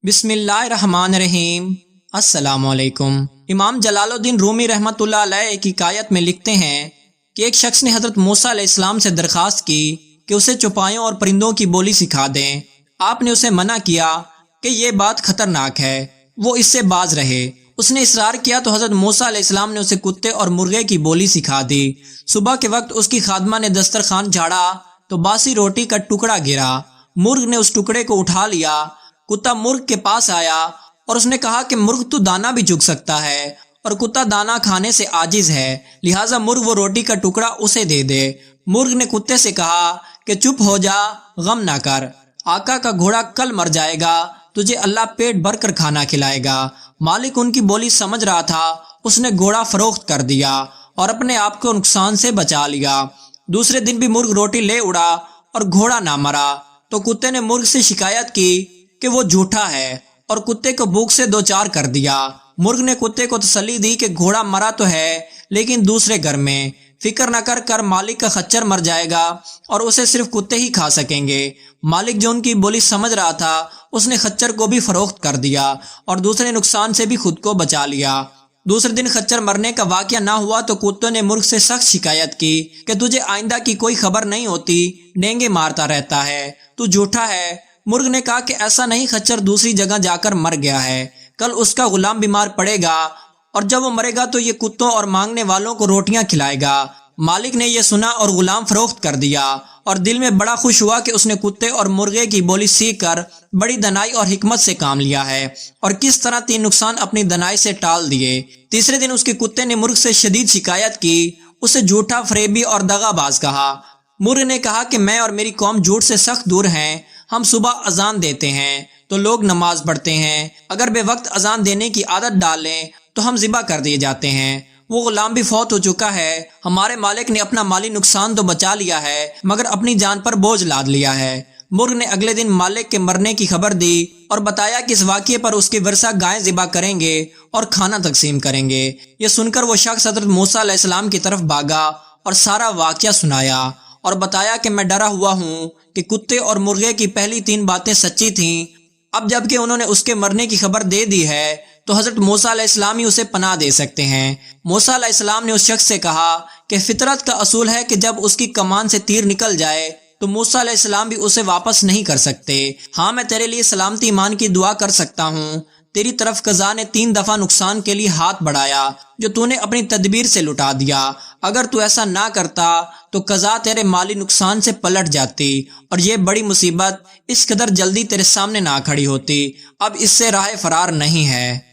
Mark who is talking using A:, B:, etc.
A: बिस्मिल्लाहिर्रहमानिर्रहीम। अस्सलाम वालेकुम। इमाम जलालुद्दीन रूमी रहमतुल्लाह अलैह एक हिकायत में लिखते हैं कि एक शख्स ने हजरत मूसा अलैहिस्सलाम से दरख्वास्त की कि उसे चौपायों और परिंदों की बोली सिखा दें। आपने उसे मना किया कि ये बात खतरनाक है, वो इससे बाज रहे। उसने इसरार किया तो हजरत मूसा अलैहिस्सलाम ने उसे कुत्ते और मुर्गे की बोली सिखा दी। सुबह के वक्त उसकी खादमा ने दस्तरखान झाड़ा तो बासी रोटी का टुकड़ा गिरा। मुर्ग ने उस टुकड़े को उठा लिया। कुत्ता मुर्ग के पास आया और उसने कहा कि मुर्ग तो दाना भी चुग सकता है और कुत्ता दाना खाने से आजिज है, लिहाजा मुर्ग वो रोटी का टुकड़ा उसे दे दे। मुर्ग ने कुत्ते से कहा कि चुप हो जा, गम ना कर, आका का घोड़ा कल मर जाएगा, तुझे अल्लाह पेट भर कर खाना खिलाएगा। मालिक उनकी बोली समझ रहा था, उसने घोड़ा फरोख्त कर दिया और अपने आप को नुकसान से बचा लिया। दूसरे दिन भी मुर्ग रोटी ले उड़ा और घोड़ा ना मरा तो कुत्ते ने मुर्ग से शिकायत की कि वो झूठा है और कुत्ते को भूख से दो चार कर दिया। मुर्ग ने कुत्ते को तसल्ली दी कि घोड़ा मरा तो है लेकिन दूसरे घर में, फिक्र न कर मालिक का खच्चर मर जाएगा और उसे सिर्फ कुत्ते ही खा सकेंगे। मालिक जो उनकी बोली समझ रहा था, उसने खच्चर को भी फरोख्त कर दिया और दूसरे नुकसान से भी खुद को बचा लिया। दूसरे दिन खच्चर मरने का वाकया ना हुआ तो कुत्तों ने मुर्ग से सख्त शिकायत की कि तुझे आइंदा की कोई खबर नहीं होती, डेंगे मारता रहता है, तू झूठा है। मुर्ग ने कहा कि ऐसा नहीं, खच्चर दूसरी जगह जाकर मर गया है, कल उसका गुलाम बीमार पड़ेगा और जब वो मरेगा तो ये कुत्तों और मांगने वालों को रोटियां खिलाएगा। मालिक ने यह सुना और गुलाम फरोख्त कर दिया और दिल में बड़ा खुश हुआ कि उसने कुत्ते और मुर्गे की बोली सीख कर बड़ी दनाई और हिकमत से काम लिया है और किस तरह 3 नुकसान अपनी दनाई से टाल दिए। तीसरे दिन उसके कुत्ते ने मुर्ग से शदीद शिकायत की, उसे झूठा, फरेबी और दगाबाज कहा। मुर्ग ने कहा कि मैं और मेरी कौम झूठ से सख्त दूर हैं। हम सुबह अजान देते हैं तो लोग नमाज पढ़ते हैं, अगर बेवक्त अजान देने की आदत डाल लें तो हम ज़िबा कर दिए जाते हैं। वो गुलाम भी फौत हो चुका है, हमारे मालिक ने अपना माली नुकसान तो बचा लिया है मगर अपनी जान पर बोझ लाद लिया है। मुर्ग ने अगले दिन मालिक के मरने की खबर दी और बताया कि इस वाक़ये पर उसके वर्सा गायें ज़िबा करेंगे और खाना तकसीम करेंगे। ये सुनकर वो शख्स हज़रत मूसा अलैहिस्सलाम की तरफ भागा और सारा वाक़या सुनाया और बताया कि मैं डरा हुआ हूँ कि कुत्ते और मुर्गे की पहली 3 बातें सच्ची थीं। अब जबकि उन्होंने उसके मरने की खबर दे दी है तो हजरत मूसा अलैहिस्सलाम ही उसे पनाह दे सकते हैं। मूसा अलैहिस्सलाम ने उस शख्स से कहा कि फितरत का असूल है कि जब उसकी कमान से तीर निकल जाए तो मूसा अलैहिस्सलाम भी उसे वापस नहीं कर सकते। हाँ, मैं तेरे लिए सलामती ईमान की दुआ कर सकता हूँ। तेरी तरफ कज़ा ने 3 दफा नुकसान के लिए हाथ बढ़ाया जो तूने अपनी तदबीर से लुटा दिया। अगर तू ऐसा ना करता तो कज़ा तेरे माली नुकसान से पलट जाती और ये बड़ी मुसीबत इस कदर जल्दी तेरे सामने ना खड़ी होती। अब इससे राह फरार नहीं है।